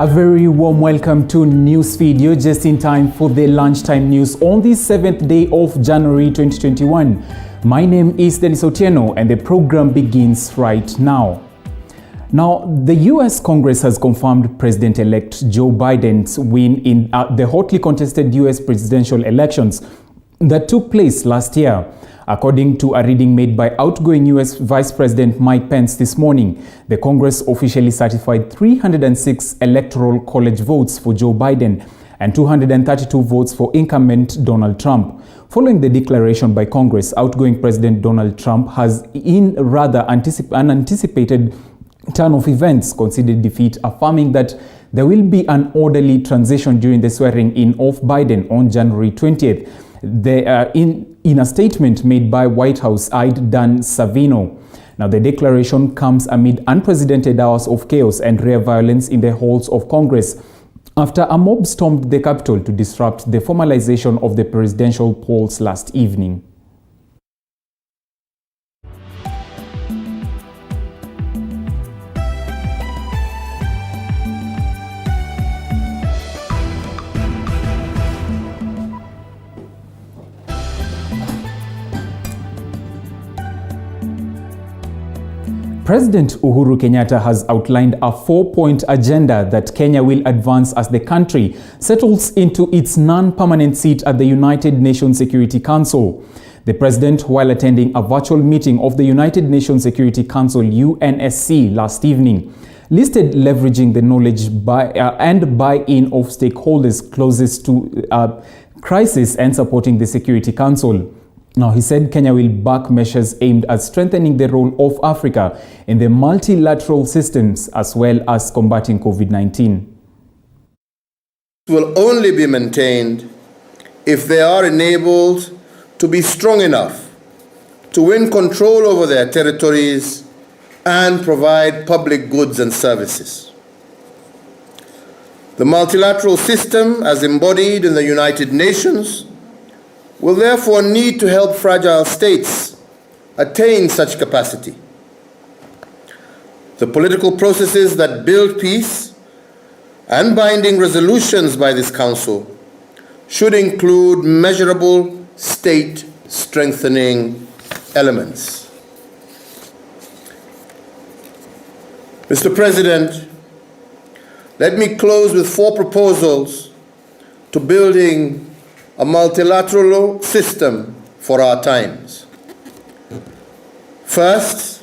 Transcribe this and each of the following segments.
A very warm welcome to News Video, just in time for the lunchtime news on the 7th day of January 2021. My name is Dennis Otieno and the program begins right now. Now, the US Congress has confirmed President-elect Joe Biden's win in the hotly contested US presidential elections that took place last year. According to a reading made by outgoing US Vice President Mike Pence this morning, the Congress officially certified 306 Electoral College votes for Joe Biden and 232 votes for incumbent Donald Trump. Following the declaration by Congress, outgoing President Donald Trump has, in rather unanticipated turn of events, conceded defeat, affirming that there will be an orderly transition during the swearing-in of Biden on January 20th. In a statement made by White House aide Dan Savino. Now, the declaration comes amid unprecedented hours of chaos and rare violence in the halls of Congress after a mob stormed the Capitol to disrupt the formalization of the presidential polls last evening. President Uhuru Kenyatta has outlined a 4-point agenda that Kenya will advance as the country settles into its non-permanent seat at the United Nations Security Council. The president, while attending a virtual meeting of the United Nations Security Council UNSC last evening, listed leveraging the knowledge and buy-in of stakeholders closest to crisis and supporting the Security Council. Now, he said Kenya will back measures aimed at strengthening the role of Africa in the multilateral systems as well as combating COVID-19. Will only be maintained if they are enabled to be strong enough to win control over their territories and provide public goods and services. The multilateral system, as embodied in the United Nations, will therefore need to help fragile states attain such capacity. The political processes that build peace and binding resolutions by this Council should include measurable state-strengthening elements. Mr. President, let me close with 4 proposals to building a multilateral system for our times. First,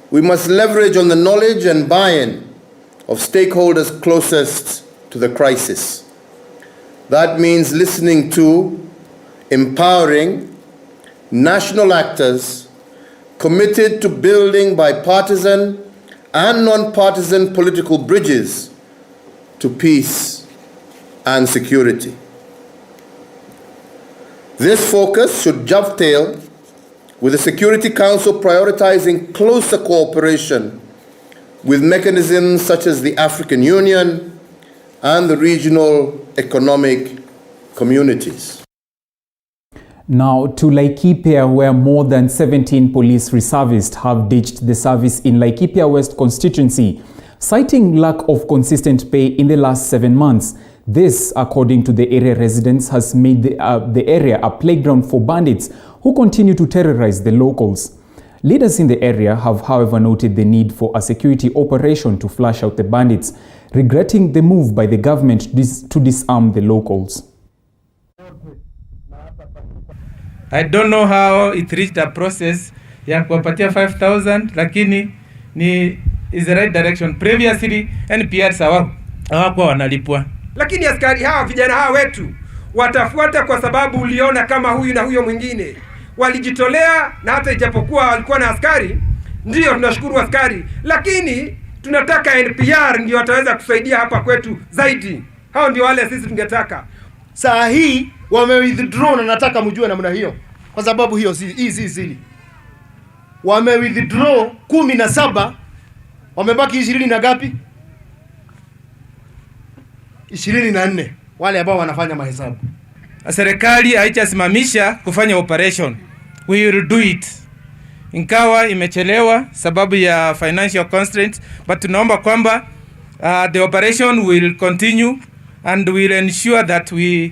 we must leverage on the knowledge and buy-in of stakeholders closest to the crisis. That means listening to, empowering national actors committed to building bipartisan and non-partisan political bridges to peace and security. This focus should dovetail with the Security Council prioritizing closer cooperation with mechanisms such as the African Union and the regional economic communities. Now to Laikipia, where more than 17 police reservists have ditched the service in Laikipia West constituency, citing lack of consistent pay in the last 7 months. This, according to the area residents, has made the area a playground for bandits who continue to terrorize the locals. Leaders in the area have, however, noted the need for a security operation to flush out the bandits, regretting the move by the government to disarm the locals. I don't know how it reached a process ya kuwapatia 5,000, lakini is the right direction. Previously, NPRs hawakuwa wanalipwa. Lakini askari hawa, vijana hawa wetu watafuata kwa sababu uliona kama huyu na huyo mwingine walijitolea, na hata ijapokuwa walikuwa na askari, ndio tunashukuru askari, lakini tunataka NPR ndio wataweza kusaidia hapa kwetu zaidi. Hao ndio wale sisi tungetaka. Saa hii withdraw, na nataka mjue namna hiyo, kwa sababu hiyo zili withdraw 17, wamebaki 20 na gapi? 24 wale ambao wanafanya mahesabu. Serikali haijasimamisha kufanya operation. We will do it. Ingawa imechelewa sababu ya financial constraints, but tunaomba kwamba the operation will continue and will ensure that we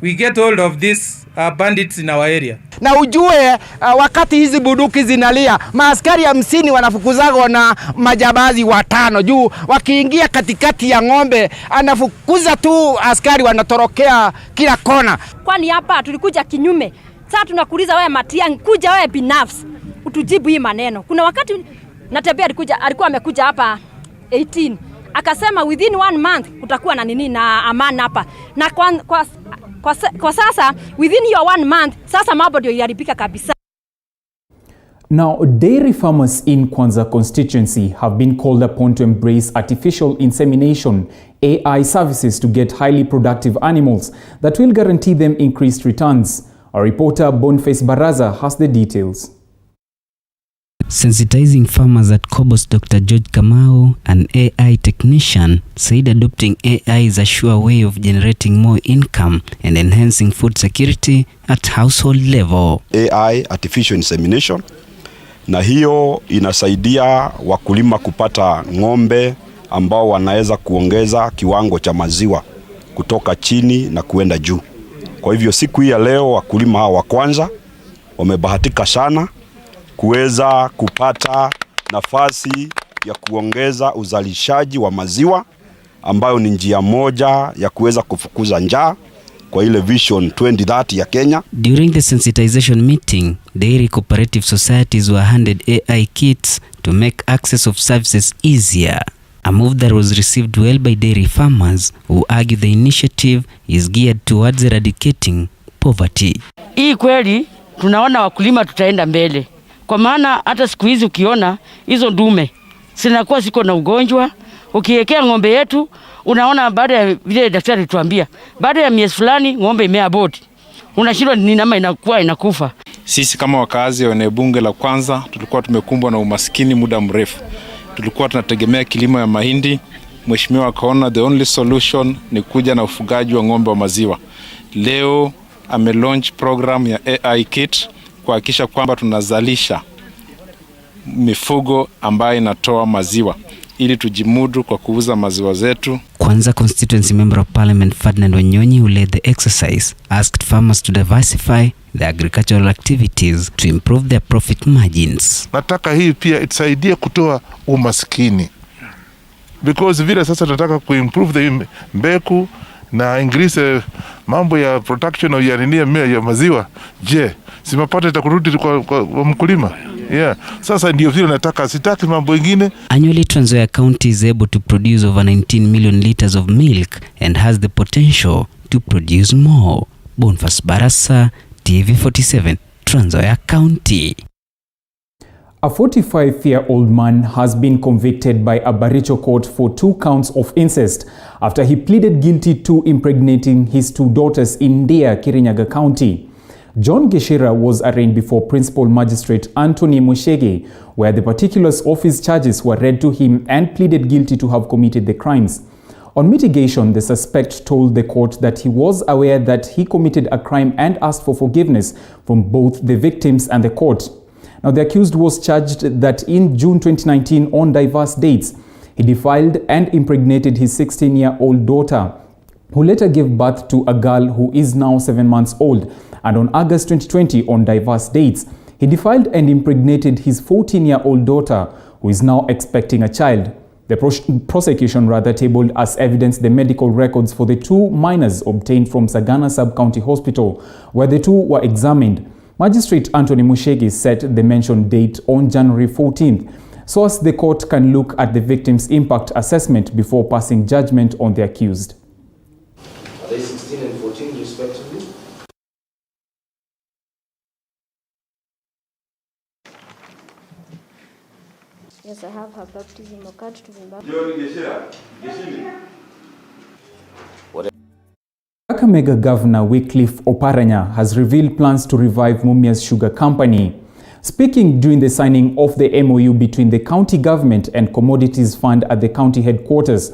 get hold of these bandits in our area. Na ujue wakati hizi bunduki zinalia, maaskari 50 wanafukuzagwa na majambazi 5 juu wakiingia katikati ya ng'ombe anafukuza tu askari wanatorokea kila kona. Kwani hapa tulikuja kinyume. Sasa tunakuuliza wewe Matiang'i, kuja wewe binafsi utujibu hii maneno. Kuna wakati Natembeya alikuwa amekuja hapa 18 akasema within 1 month kutakuwa na nini na amani hapa. Na kwa sasa within your 1 month sasa mambo ndio yaribika kabisa. Now, dairy farmers in Kwanza constituency have been called upon to embrace artificial insemination AI services to get highly productive animals that will guarantee them increased returns. Our reporter Boniface Baraza has the details. Sensitizing farmers at Kobos, Dr. George Kamau, an AI technician, said adopting AI is a sure way of generating more income and enhancing food security at household level. AI, artificial insemination, na hiyo inasaidia wakulima kupata ng'ombe ambao wanaweza kuongeza kiwango cha maziwa kutoka chini na kuenda juu. Kwa hivyo siku hii ya leo wakulima hawa wa Kwanza wamebahatika sana kuweza kupata nafasi ya kuongeza uzalishaji wa maziwa ambayo ni njia moja ya kuweza kufukuza njaa kwa ile Vision 2030 ya Kenya. During the sensitization meeting, dairy cooperative societies were handed AI kits to make access of services easier. A move that was received well by dairy farmers who argue the initiative is geared towards eradicating poverty. Hii kweli tunaona wakulima tutaenda mbele. Kwa maana hata siku hizi ukiona hizo ndume sinakuwa siko na ugonjwa, ukiwekea ng'ombe yetu unaona baada ya vile daktari tuambia baada ya miezi fulani ng'ombe imeabort. Unashindwa ni nama inakuwa inakufa. Sisi kama wakazi wa eneo bunge la Kwanza tulikuwa tumekumbwa na umaskini muda mrefu. Tulikuwa tunategemea kilimo ya mahindi. Mheshimiwa akaona the only solution ni kuja na ufugaji wa ng'ombe wa maziwa. Leo launch program ya AI kit kuhakikisha kwamba tunazalisha mifugo ambayo inatoa maziwa ili tujimudu kwa kuuza maziwa zetu. Kwanza constituency member of parliament Ferdinand Wanyonyi, who led the exercise, asked farmers to diversify their agricultural activities to improve their profit margins. Nataka hii pia itasaidie kutoa umaskini. Because vile sasa tunataka kuimprove the mbeku na increase mambo ya production ya maziwa. Je, si mapato itakurudi kwa mkulima? Yeah. Sasa ndio vile nataka, sitaki mambo mengine. Annually, Trans Nzoia County is able to produce over 19 million liters of milk and has the potential to produce more. Boniface Baraza, TV47, Trans Nzoia County. A 45-year-old man has been convicted by a Baricho court for 2 counts of incest after he pleaded guilty to impregnating his 2 daughters in Ndia, Kirinyaga County. John Geshira was arraigned before Principal Magistrate Anthony Mushege, where the particulars of his charges were read to him and pleaded guilty to have committed the crimes. On mitigation, the suspect told the court that he was aware that he committed a crime and asked for forgiveness from both the victims and the court. Now, the accused was charged that in June 2019, on diverse dates, he defiled and impregnated his 16-year-old daughter, who later gave birth to a girl who is now 7 months old. And on August 2020, on diverse dates, he defiled and impregnated his 14-year-old daughter, who is now expecting a child. The prosecution tabled as evidence the medical records for the 2 minors obtained from Sagana Sub-County Hospital, where the 2 were examined. Magistrate Anthony Mushege set the mentioned date on January 14th, so as the court can look at the victim's impact assessment before passing judgment on the accused. Are they 16 and 14 respectively? Yes, I have her baptism card to Zimbabwe. Kakamega Governor Wycliffe Oparanya has revealed plans to revive Mumias Sugar Company. Speaking during the signing of the MOU between the county government and Commodities Fund at the county headquarters,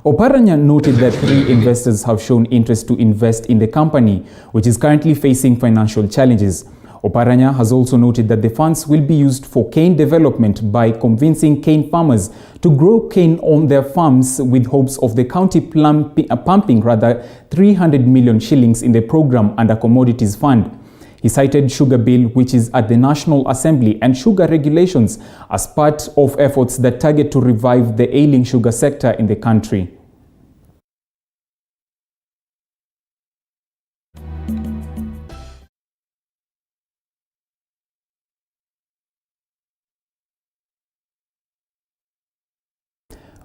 Oparanya noted that 3 investors have shown interest to invest in the company, which is currently facing financial challenges. Oparanya has also noted that the funds will be used for cane development by convincing cane farmers to grow cane on their farms, with hopes of the county pumping 300 million shillings in the program under Commodities Fund. He cited Sugar Bill, which is at the National Assembly, and sugar regulations as part of efforts that target to revive the ailing sugar sector in the country.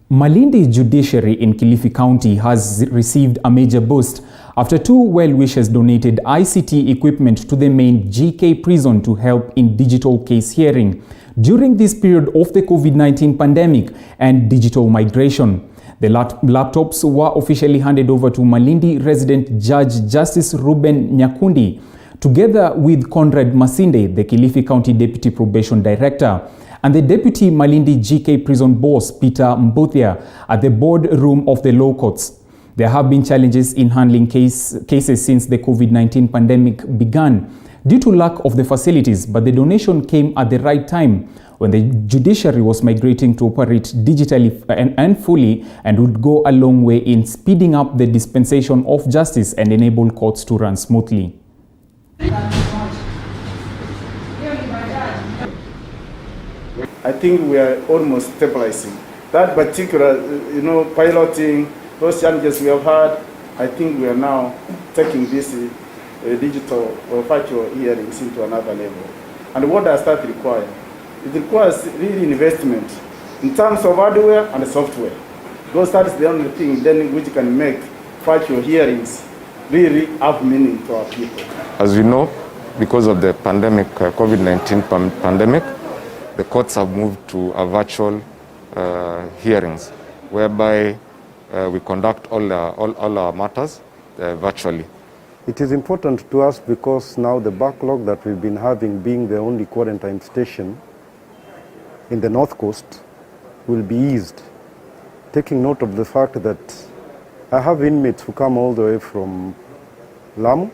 Malindi Judiciary in Kilifi County has received a major boost after two well-wishers donated ICT equipment to the main GK prison to help in digital case hearing during this period of the COVID-19 pandemic and digital migration. The laptops were officially handed over to Malindi resident Judge Justice Ruben Nyakundi, together with Conrad Masinde, the Kilifi County Deputy Probation Director, and the Deputy Malindi GK Prison Boss, Peter Mbuthia, at the boardroom of the law courts. There have been challenges in handling cases since the COVID-19 pandemic began due to lack of the facilities, but the donation came at the right time when the judiciary was migrating to operate digitally and fully, and would go a long way in speeding up the dispensation of justice and enable courts to run smoothly. I think we are almost stabilizing. That particular, piloting, those challenges we have had, I think we are now taking this digital or virtual hearings into another level. And what does that require? It requires really investment in terms of hardware and software. Because that is the only thing then which can make virtual hearings really have meaning to our people. As you know, because of the pandemic, COVID-19 pandemic, the courts have moved to a virtual hearings, whereby we conduct all our matters virtually. It is important to us because now the backlog that we've been having, being the only quarantine station in the North Coast, will be eased. Taking note of the fact that I have inmates who come all the way from Lamu,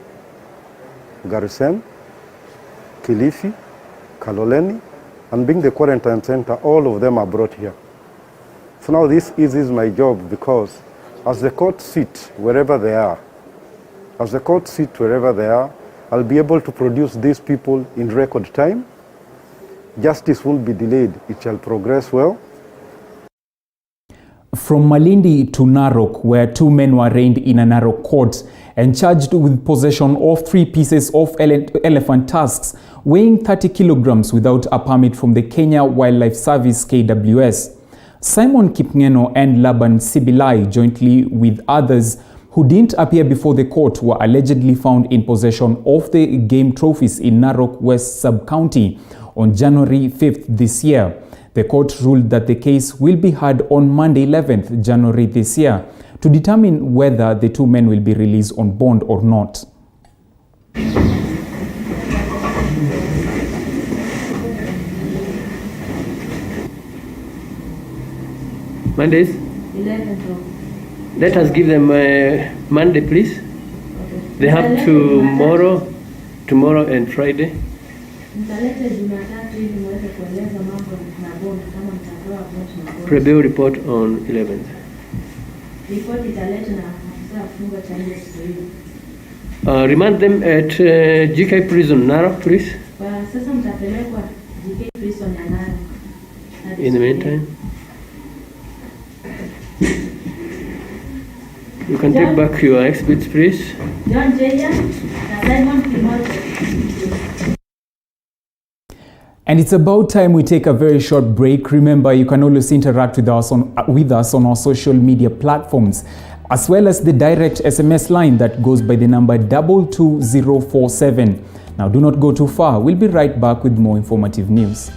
Garissa, Kilifi, Kaloleni, and being the quarantine center, all of them are brought here. So now this eases my job, because as the courts sit wherever they are, I'll be able to produce these people in record time. Justice won't be delayed, it shall progress well. From Malindi to Narok, where two men were arraigned in a Narok court and charged with possession of 3 pieces of elephant tusks weighing 30 kilograms without a permit from the Kenya Wildlife Service, KWS. Simon Kipngeno and Laban Sibilai, jointly with others who didn't appear before the court, were allegedly found in possession of the game trophies in Narok West Sub-County on January 5th this year. The court ruled that the case will be heard on Monday 11th January this year to determine whether the two men will be released on bond or not. Mondays? 11th. Let us give them Monday, please. Okay. They have tomorrow and Friday. Preview report on 11th. Remand them at GK Prison, Narok, please. In the meantime, you can take back your exhibits, please. And it's about time we take a very short break. Remember, you can always interact with us on our social media platforms, as well as the direct SMS line that goes by the number 22047. Now, do not go too far. We'll be right back with more informative news.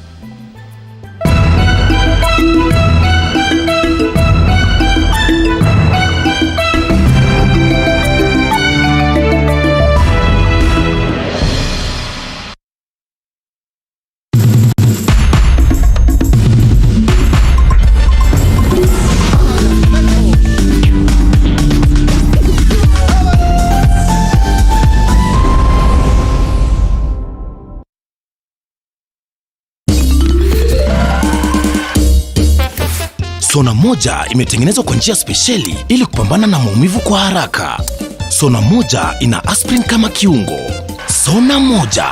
Sona Moja imetengenezwa kwa njia spesheli ili kupambana na maumivu kwa haraka. Sona Moja ina aspirin kama kiungo. Sona Moja,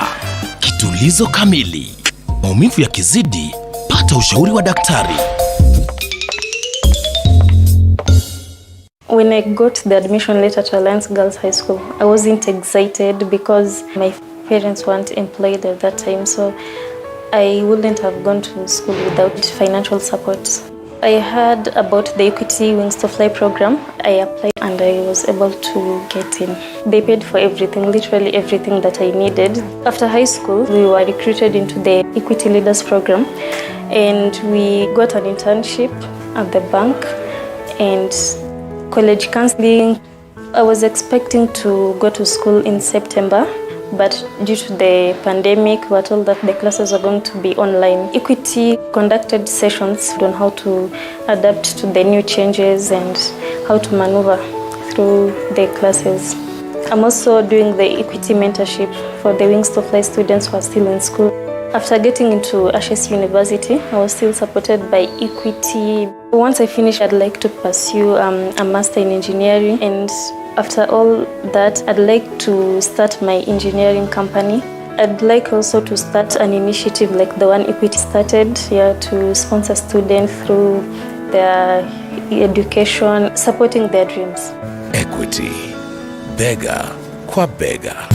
kitulizo kamili. Maumivu yakizidi, pata ushauri wa daktari. When I got the admission letter to Alliance Girls High School, I wasn't excited because my parents weren't employed at that time, so I wouldn't have gone to school without financial support. I heard about the Equity Wings to Fly program. I applied and I was able to get in. They paid for everything, literally everything that I needed. After high school, we were recruited into the Equity Leaders program and we got an internship at the bank and college counseling. I was expecting to go to school in September, but due to the pandemic, we were told that the classes are going to be online. Equity conducted sessions on how to adapt to the new changes and how to maneuver through the classes. I'm also doing the Equity mentorship for the Wings to Fly students who are still in school. After getting into Ashes University, I was still supported by Equity. Once I finish, I'd like to pursue a master in engineering, and after all that, I'd like to start my engineering company. I'd like also to start an initiative like the one Equity started here to sponsor students through their education, supporting their dreams. Equity, bega kwa bega.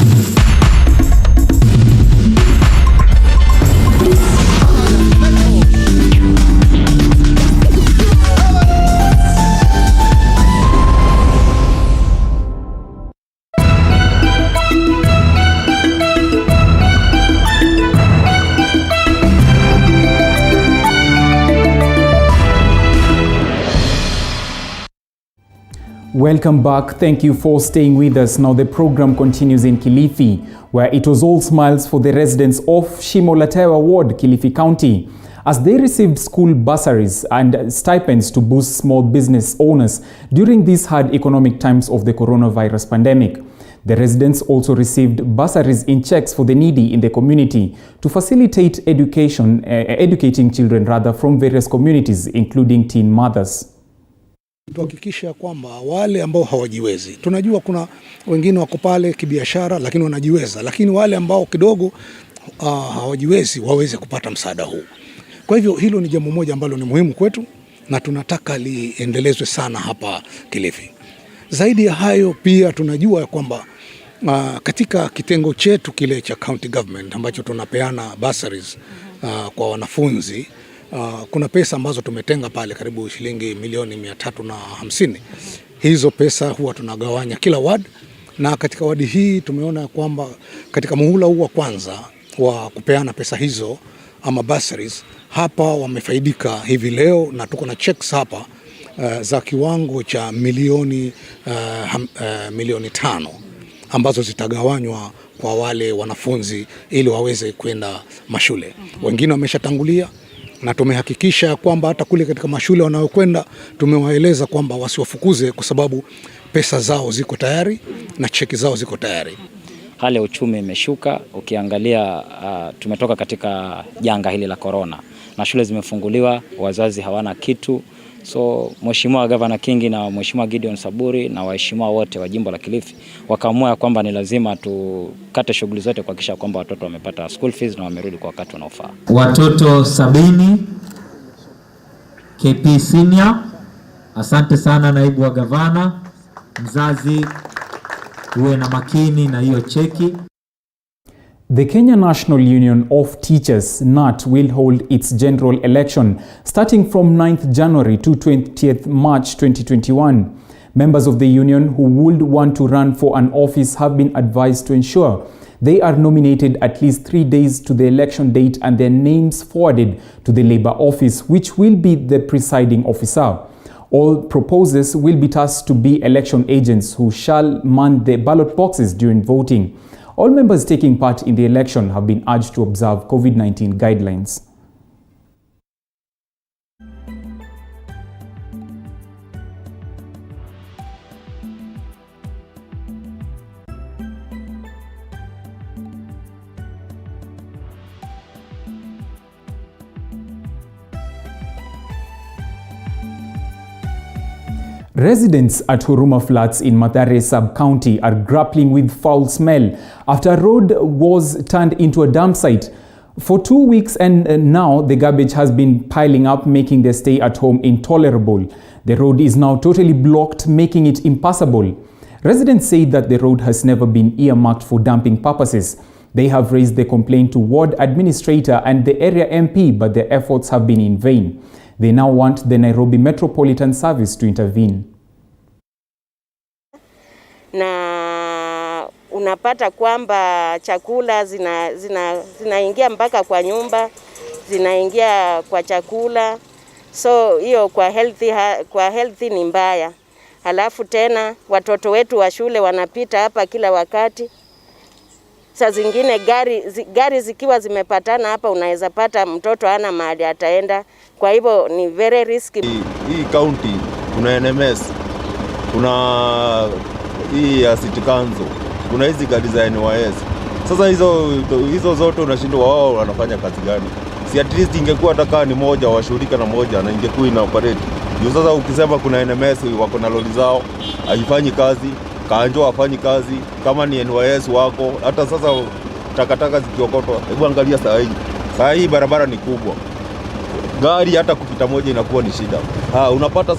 Welcome back. Thank you for staying with us. Now the program continues in Kilifi, where it was all smiles for the residents of Shimo-la-Tewa Ward, Kilifi County, as they received school bursaries and stipends to boost small business owners during these hard economic times of the coronavirus pandemic. The residents also received bursaries in checks for the needy in the community to facilitate educating children from various communities, including teen mothers. Tuhakikisha kwamba wale ambao hawajiwezi, tunajua kuna wengine wako pale kibiashara lakini wanajiweza, lakini wale ambao kidogo hawajiwezi waweze kupata msaada huu. Kwa hivyo hilo ni jambo moja ambalo ni muhimu kwetu na tunataka liendelezwe sana hapa Kilifi. Zaidi ya hayo pia tunajua kwamba katika kitengo chetu kile cha county government ambacho tunapeana bursaries kwa wanafunzi, kuna pesa ambazo tumetenga pale karibu shilingi milioni 350. Hizo pesa huwa tunagawanya kila ward, na katika wadi hii tumeona kwamba katika muhula huu wa kwanza wa kupeana pesa hizo ama bursaries, hapa wamefaidika hivi leo, na tuko na checks hapa za kiwango cha milioni 5 ambazo zitagawanywa kwa wale wanafunzi ili waweze kwenda mashule. Wengine wameshatangulia na tumehakikisha kwamba hata kule katika mashule wanayokwenda tumewaeleza kwamba wasiwafukuze kwa sababu pesa zao ziko tayari na cheki zao ziko tayari. Hali ya uchumi imeshuka, ukiangalia tumetoka katika janga hili la corona na shule zimefunguliwa, wazazi hawana kitu. So Mheshimiwa Governor Kingi na Mheshimiwa Gideon Saburi na waheshimiwa wote wa jimbo la Kilifi wakaamua kwamba ni lazima tukate shughuli zote kuhakikisha kwamba watoto wamepata school fees na wamerudi kwa wakati unaofaa. Watoto 70 KP Senior. Asante sana naibu wa gavana. Mzazi uwe na makini na hiyo cheki. The Kenya National Union of Teachers, NAT, will hold its general election starting from 9th January to 20th March 2021. Members of the union who would want to run for an office have been advised to ensure they are nominated at least 3 days to the election date and their names forwarded to the Labour Office, which will be the presiding officer. All proposers will be tasked to be election agents who shall man the ballot boxes during voting. All members taking part in the election have been urged to observe COVID-19 guidelines. Residents at Huruma Flats in Mathare sub-county are grappling with foul smell after a road was turned into a dump site. For 2 weeks and now the garbage has been piling up, making their stay at home intolerable. The road is now totally blocked, making it impassable. Residents say that the road has never been earmarked for dumping purposes. They have raised the complaint to ward administrator and the area MP, but their efforts have been in vain. They now want the Nairobi Metropolitan Service to intervene. Na unapata kwamba chakula zinaingia mpaka kwa nyumba, zinaingia kwa chakula. So hiyo kwa healthy ni mbaya. Halafu tena watoto wetu wa shule wanapita hapa kila wakati. Saa zingine gari zikiwa zimepatana hapa, unaweza pata mtoto hana mahali ataenda. Kwa hivyo ni very risky. Hii county kuna NMS, kuna hii ya City Council, kuna hizi gari za NYS. Sasa hizo zote unashindwa wao wanafanya kazi gani? Si at least ingekuwa hata ni moja washirika na moja na ingekuwa ina operate. Ndio sasa ukisema kuna NMS wako na lori zao, haifanyi kazi, Kanjo hafanyi kazi, kama ni NYS wako, hata sasa takataka zikiokotwa. Hebu angalia saa hii barabara ni kubwa. Gari hata kupita moja inakuwa ni shida. Unapata